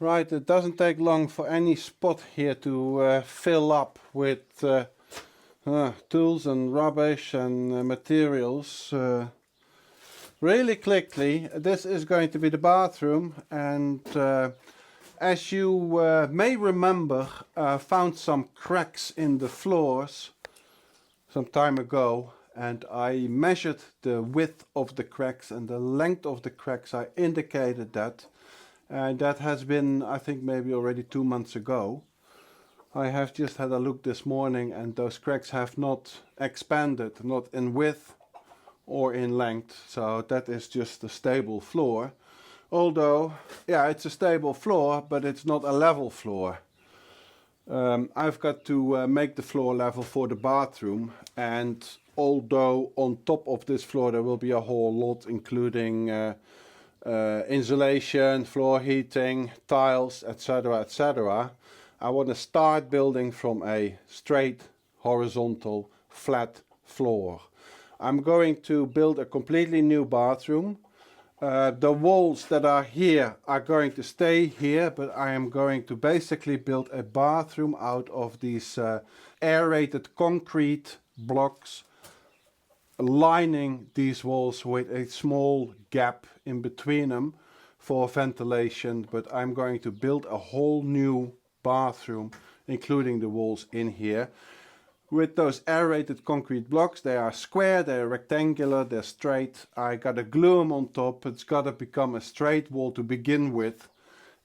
Right, it doesn't take long for any spot here to fill up with tools and rubbish and materials really quickly. This is going to be the bathroom, and as you may remember, found some cracks in the floors some time ago, and I measured the width of the cracks and the length of the cracks. I indicated that, and that has been, I think, maybe already 2 months ago. I have just had a look this morning, and those cracks have not expanded, not in width or in length, so that is just a stable floor. Although, yeah, it's a stable floor, but it's not a level floor. I've got to make the floor level for the bathroom, and although on top of this floor there will be a whole lot, including insulation, floor heating, tiles, etc., etc., I want to start building from a straight, horizontal, flat floor. I'm going to build a completely new bathroom. The walls that are here are going to stay here, but I am going to basically build a bathroom out of these aerated concrete blocks, lining these walls with a small gap in between them for ventilation. But I'm going to build a whole new bathroom, including the walls in here, with those aerated concrete blocks. They are square, they're rectangular, they're straight. I gotta glue them on top. It's gotta become a straight wall to begin with,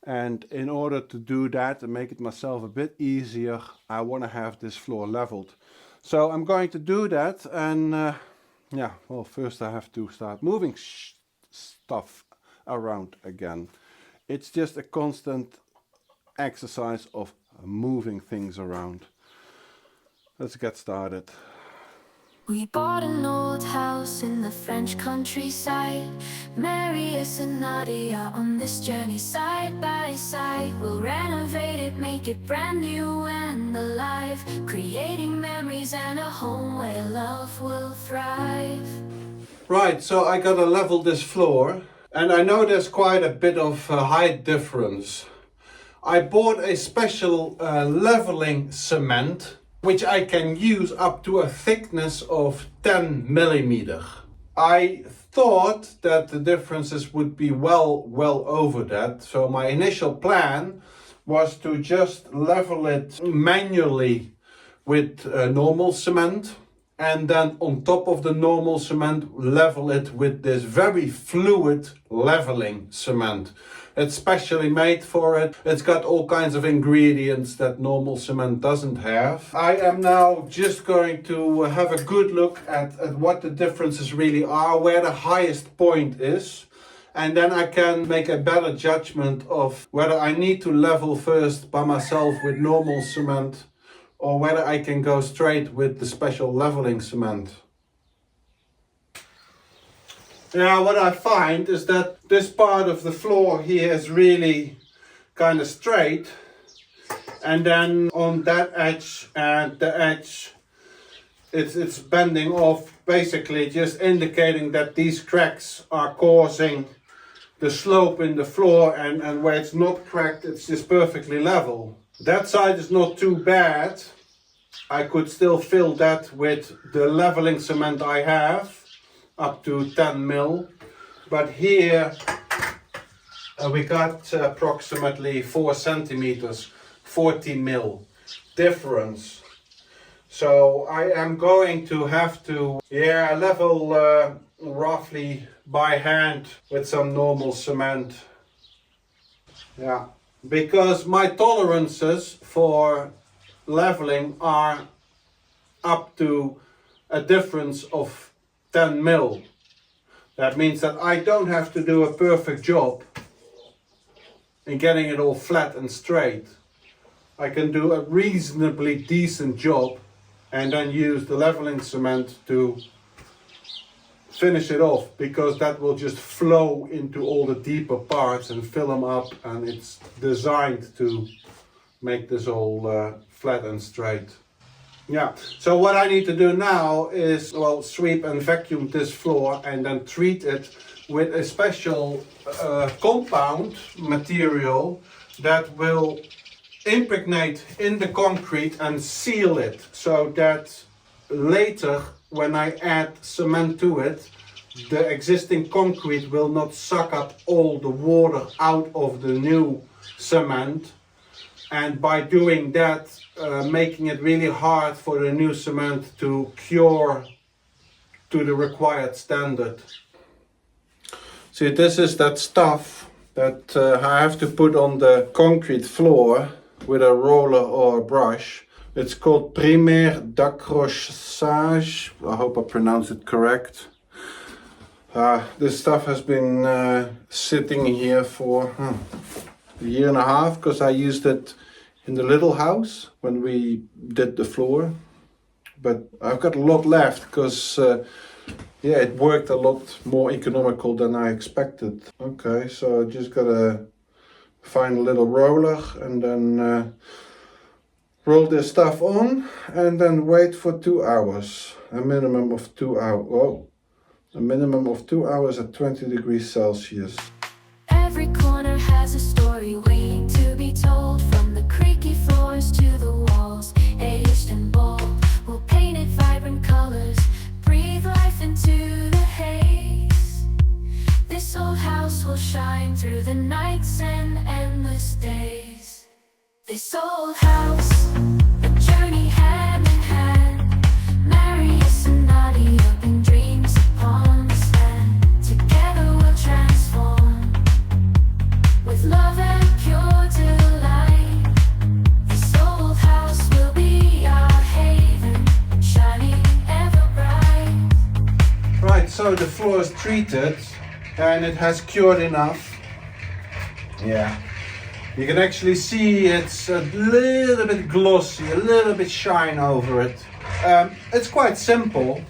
and in order to do that and make it myself a bit easier, I want to have this floor leveled. So I'm going to do that, and yeah, well, first I have to start moving stuff around again. It's just a constant exercise of moving things around. Let's get started. We bought an old house in the French countryside. Marius and Nadia on this journey side by side. We'll renovate it, make it brand new and alive, creating memories and a home where love will thrive. Right, so I gotta level this floor, and I know there's quite a bit of height difference. I bought a special leveling cement, which I can use up to a thickness of 10 millimeter. I thought that the differences would be well over that. So my initial plan was to just level it manually with normal cement, and then on top of the normal cement level it with this very fluid leveling cement. It's specially made for it. It's got all kinds of ingredients that normal cement doesn't have. I am now just going to have a good look at what the differences really are, where the highest point is, and then I can make a better judgment of whether I need to level first by myself with normal cement, or whether I can go straight with the special leveling cement. Now what I find is that this part of the floor here is really kind of straight, and then on that edge and the edge it's bending off, basically just indicating that these cracks are causing the slope in the floor, and where it's not cracked it's just perfectly level. That side is not too bad. I could still fill that with the leveling cement I have, up to 10 mil, but here we got approximately 4 centimeters, 40 mil difference. So I am going to have to level roughly by hand with some normal cement. Yeah, because my tolerances for leveling are up to a difference of 10 mil. That means that I don't have to do a perfect job in getting it all flat and straight. I can do a reasonably decent job and then use the leveling cement to finish it off, because that will just flow into all the deeper parts and fill them up, and it's designed to make this all flat and straight. Yeah, so what I need to do now is, well, sweep and vacuum this floor and then treat it with a special compound material that will impregnate in the concrete and seal it, so that later when I add cement to it, the existing concrete will not suck up all the water out of the new cement, and by doing that making it really hard for the new cement to cure to the required standard. See, this is that stuff that I have to put on the concrete floor with a roller or a brush. It's called primaire d'accrochage. I hope I pronounced it correct. This stuff has been sitting here for a year and a half, because I used it in the little house when we did the floor. But I've got a lot left, because yeah, it worked a lot more economical than I expected. Okay, so I just gotta find a little roller and then roll this stuff on and then wait for 2 hours. A minimum of 2 hours. Oh, a minimum of 2 hours at 20 degrees Celsius. Every corner has a story waiting to be told. From the creaky floors to the walls, aged and bold. We'll paint it vibrant colors, breathe life into the haze. This old house will shine through the nights and endless days. This old house, a journey hand in hand. Marius and Nadia in dreams upon this land. Together we'll transform with love and pure delight. This old house will be our haven, shining ever bright. Right, so the floor is treated and it has cured enough. Yeah. You can actually see it's a little bit glossy, a little bit shine over it. It's quite simple,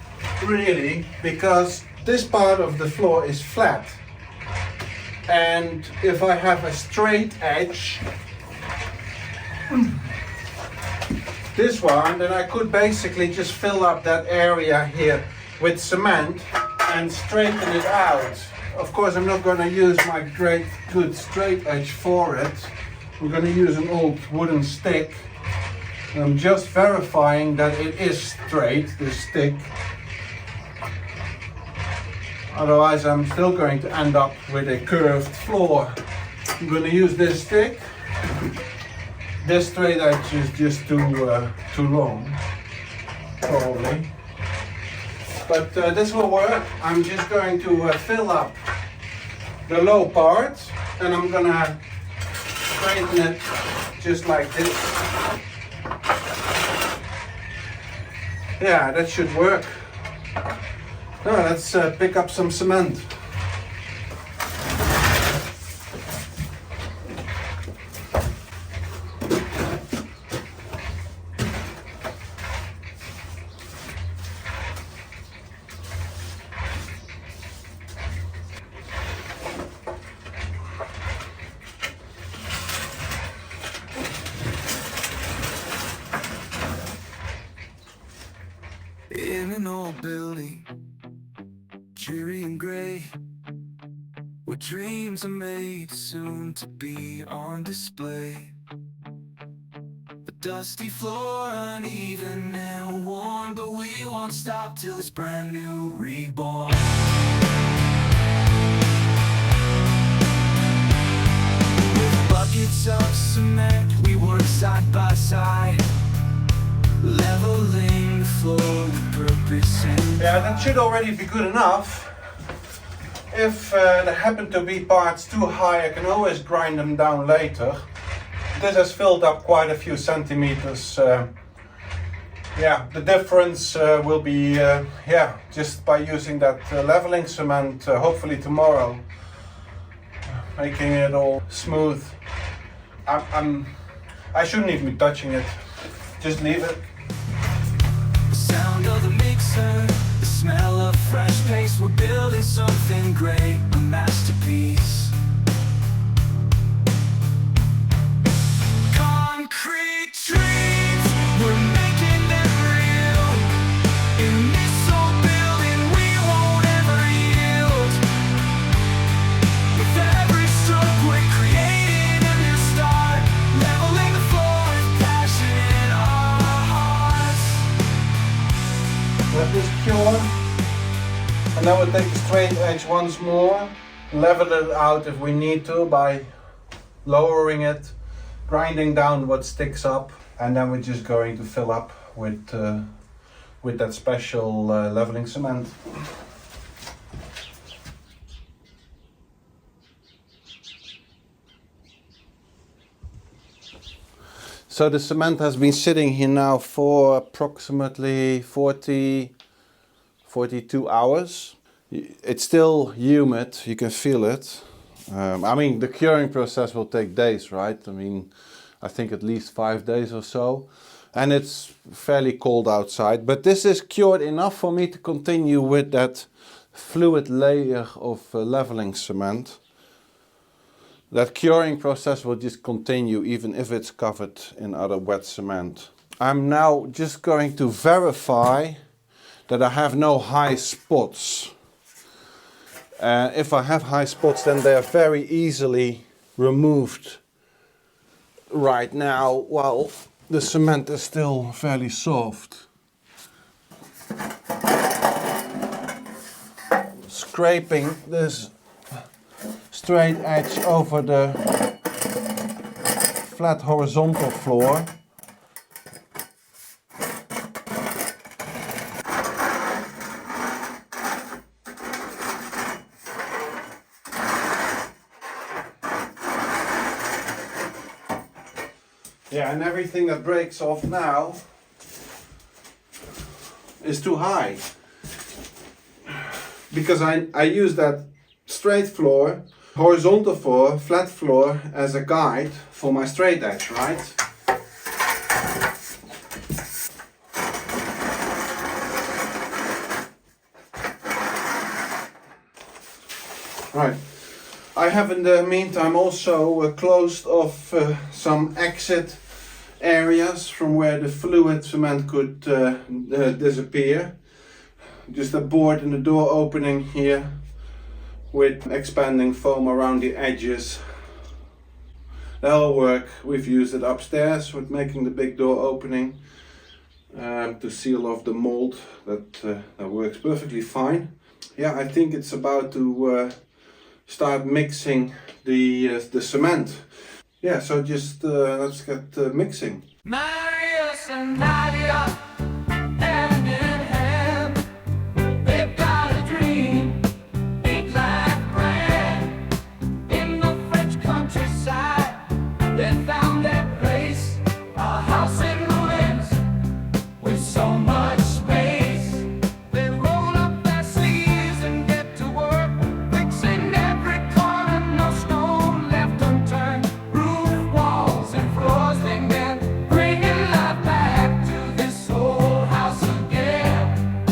really, because this part of the floor is flat. And if I have a straight edge, this one, then I could basically just fill up that area here with cement and straighten it out. Of course, I'm not going to use my great good straight edge for it. I'm going to use an old wooden stick. I'm just verifying that it is straight, this stick. Otherwise, I'm still going to end up with a curved floor. I'm going to use this stick. This straight edge is just too long, probably. But this will work. I'm just going to fill up the low part, and I'm going to straighten it just like this. Yeah, that should work. Now let's pick up some cement. In an old building, dreary and gray, where dreams are made soon to be on display. The dusty floor, uneven and worn, but we won't stop till it's brand new, reborn. With buckets of cement, we work side by side, leveling the floor with purpose and Yeah, that should already be good enough. If there happen to be parts too high, I can always grind them down later. This has filled up quite a few centimeters. Yeah, the difference will be yeah, just by using that leveling cement, hopefully tomorrow, making it all smooth. I shouldn't even be touching it. Just leave it. the sound of the mixer, the smell of fresh paste. We're building something great, a masterpiece. Concrete dreams, we're making them real. In this old building, we won't ever yield. With every stroke, we're creating a new start. then we'll take the straight edge once more, level it out if we need to by lowering it, grinding down what sticks up, and then we're just going to fill up with that special leveling cement. So the cement has been sitting here now for approximately 42 hours. It's still humid, you can feel it. I mean, the curing process will take days, right? I mean, I think at least 5 days or so. And it's fairly cold outside, but this is cured enough for me to continue with that fluid layer of leveling cement. That curing process will just continue even if it's covered in other wet cement. I'm now just going to verify that I have no high spots. If I have high spots, then they are very easily removed right now while the cement is still fairly soft. Scraping this straight edge over the flat horizontal floor. Yeah, and everything that breaks off now is too high. Because I use that straight floor, horizontal floor, flat floor as a guide for my straight edge, right? Right. I have in the meantime also closed off some exit areas from where the fluid cement could disappear. Just a board in the door opening here with expanding foam around the edges. That'll work. We've used it upstairs with making the big door opening to seal off the mold. That works perfectly fine. Yeah, I think it's about to start mixing the cement. Yeah, so just let's get mixing. Marius and Nadia, hand in hand, they've got a dream, eat like bread. In the French countryside, they found their place, a house in ruins with so much space. They roll up their sleeves and get to work, fixing every corner, no stone left unturned. Roof, walls, and floors, they meant bringing life back to this old house again.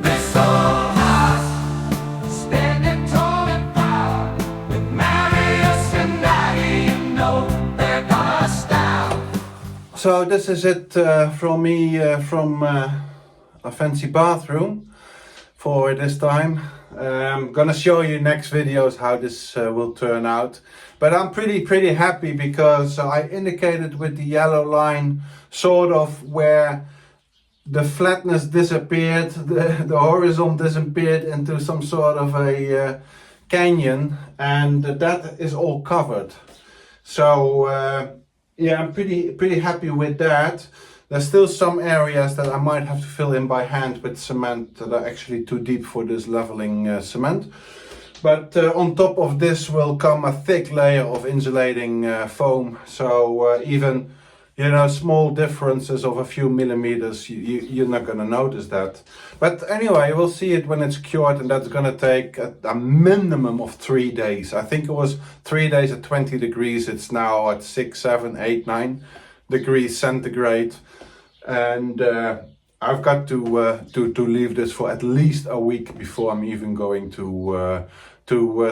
This old house, standing tall and proud, with Marius and Nadia, you know they're gonna style. So this is it from me from a fancy bathroom for this time. I'm gonna show you next videos how this will turn out, but I'm pretty happy because I indicated with the yellow line sort of where the flatness disappeared, the horizon disappeared into some sort of a canyon, and that is all covered. So yeah, I'm pretty happy with that. There's still some areas that I might have to fill in by hand with cement that are actually too deep for this leveling cement. But on top of this will come a thick layer of insulating foam. So even, you know, small differences of a few millimeters, you're not going to notice that. But anyway, we'll see it when it's cured, and that's going to take a minimum of 3 days. I think it was 3 days at 20 degrees. It's now at 6, 7, 8, 9 degrees centigrade. And I've got to leave this for at least a week before I'm even going to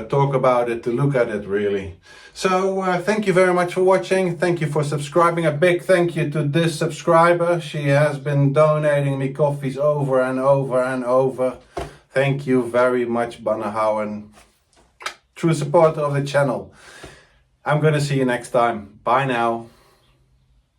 talk about it, to look at it really. So thank you very much for watching. Thank you for subscribing. A big thank you to this subscriber. She has been donating me coffees over and over and over. Thank you very much, Bannerhauen. True supporter of the channel. I'm gonna see you next time. Bye now.